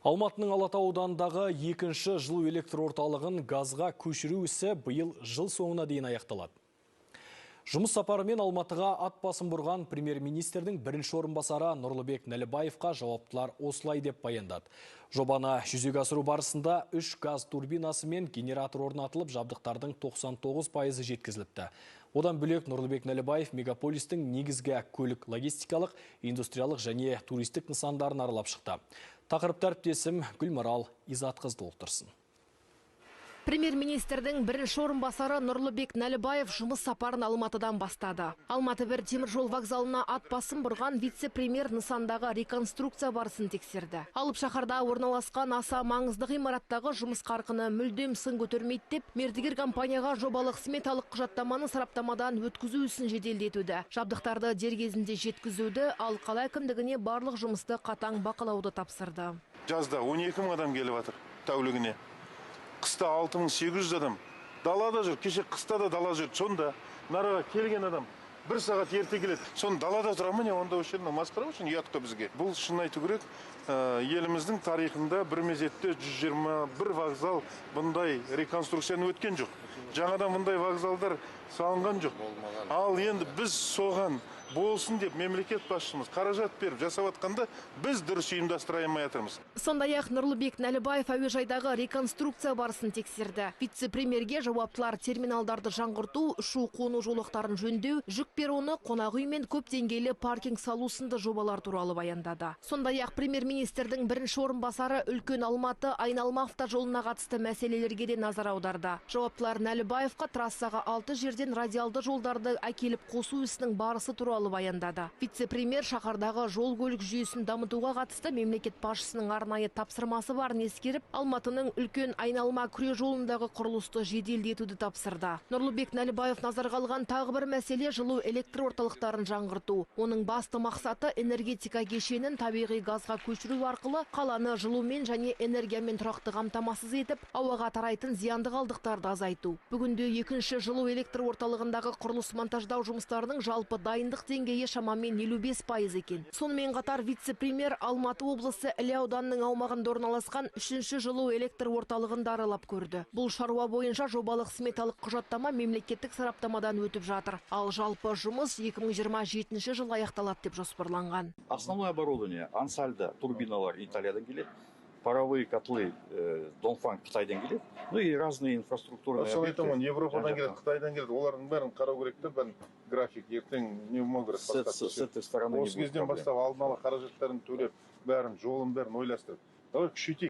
Алматының Алатау ауданындағы екінші жылу электр орталығын газға көшіру ісі биыл жыл соңына дейін аяқталады. Жұмыс сапарымен Алматыға ат басын бұрған премьер-министрдің бірінші орынбасары Нұрлыбек Нәлібаевқа жауаптылар осылай деп баяндады. Жобаны жүзеге асыру барысында 3 газ турбинасы мен генератор орнатылып, жабдықтардың 99% жеткізіліпті. Одан бөлек Нұрлыбек Нәлібаев мегаполистің негізгі көлік логистикалық, индустриялық және туристік нысандарын аралап шықты. Тақырыпты әріптесім Гүлмарал Изатқызды отырсын. Премьер-министрдің бірінші орынбасары Нұрлыбек Нәлібаев жұмыс сапарын Алматыдан бастады. Алматы бір темір жол вокзалына ат басын бұрған вице-премьер нысандағы реконструкция барысын тексерді. Алып шаһарда орналасқан аса маңызды ғимараттағы жұмыс қарқыны мүлдем сын көтермейді деп, мердігер компанияға жобалық сметалық құжаттаманы сараптамадан өткізу ісін жеделдетуді, жабдықтарды дер кезінде жеткізуді, ал қала әкімдігіне барлық жұмысты қатаң бақылауды тапсырды. Жазда 12 мың адам келіп жатыр тәулігіне. Қыста 6800 адам далада жүр. Кеше қыста да дала жүр. Сонда нараға келген адам 1 сағат ерте келеді. Сон далада тұра ма не? Онда өшірді масқара үшін ұятқа бізге. Бұл шын айту керек, еліміздің тарихында бір мезетте 121 вокзал бұндай реконструкцияны өткен жоқ. Жаңадан бұндай вокзалдар салынған жоқ. Ал енді біз соған болсын деп мемлекет басшымыз қаражат беріп жасап атқанда біз дұрыс ұйымдастыра алмай жатырмыз. Сондай-ақ Нұрлыбек Нәлібаев әуежайдағы реконструкция барысын тексерді. Вице-премьерге жауаптылар терминалдарды жаңғырту, ұшу-қону жолақтарын жөндеу, жүк перроны, қонақ үй мен көп деңгейлі паркинг салу сынды жобалар туралы баяндады. Сондай-ақ премьер-министрдің бірінші орынбасары үлкен Алматы айналма автожолына қатысты мәселелерге де назар аударды. Жауаптылар Нәлібаевқа трассаға 6 жерден радиалды жолдарды әкеліп қосу ісінің барысы туралы баяндады. Вице-премьер шаһардағы жол көлік жүйесін дамытуға қатысты мемлекет басшысының арнайы тапсырмасы барын ескеріп, Алматының үлкен айналма күре жолындағы құрылысты жеделдетуді тапсырды. Нұрлыбек Нәлібаев назарға алған тағы бір мәселе жылу электр орталықтарын жаңғырту. Оның басты мақсаты энергетика кешенін табиғи газға көшіру арқылы қаланы жылумен және энергиямен тұрақты қамтамасыз етіп, ауаға тарайтын зиянды қалдықтарды азайту. Бүгінде екінші жылу электр орталығындағы құрылыс монтаждау жұмыстарының жалпы дайындық деңгейі шамамен 55% екен. Сонымен қатар вице-премьер Алматы облысы Іле ауданының аумағында орналасқан 3-ші жылу электр орталығын аралап көрді. Бұл шаруа бойынша жобалық сметалық құжаттама мемлекеттік сараптамадан өтіп жатыр. Ал жалпы жұмыс 2027 жылы аяқталады деп жоспарланған. Основное оборудование Ансальда турбиналар Италиядан келеді. Паровые котлы Донфан Қытайдан келеді. Ну и разные инфраструктурные объекты. Европадан келеді, Қытайдан келеді. Олардың бәрін қарау керек те, бәрін график ертең не болмау керек. С этой стороны. Осы кезден бастап алдын ала қаражаттарын төлеп, бәрін жолын бәрін ойластырып. Давай күшейтейік.